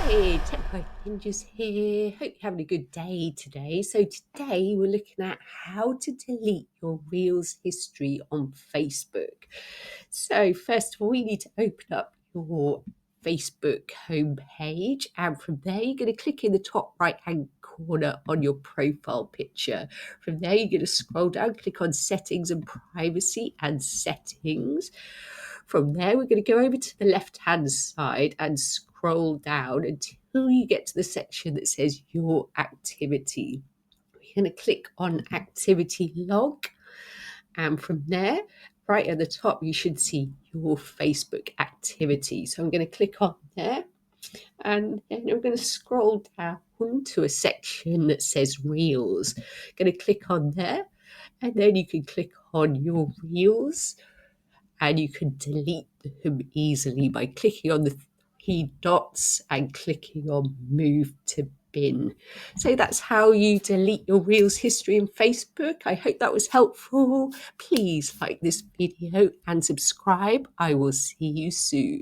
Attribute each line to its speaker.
Speaker 1: Hey, Tech Ninjas here. Hope you're having a good day today. So today we're looking at how to delete your Reels history on Facebook. So first of all, you need to open up your Facebook homepage, and from there you're going to click in the top right hand corner on your profile picture. From there you're going to scroll down, click on settings and privacy and settings. From there we're going to go over to the left hand side and scroll down until you get to the section that says your activity. We're going to click on activity log, and from there, right at the top, you should see your Facebook activity. So I'm going to click on there, and then I'm going to scroll down to a section that says Reels. I'm going to click on there, and then you can click on your Reels, and you can delete them easily by clicking on the three dots and clicking on Move to Bin. So that's how you delete your Reels history in Facebook. I hope that was helpful. Please like this video and subscribe. I will see you soon.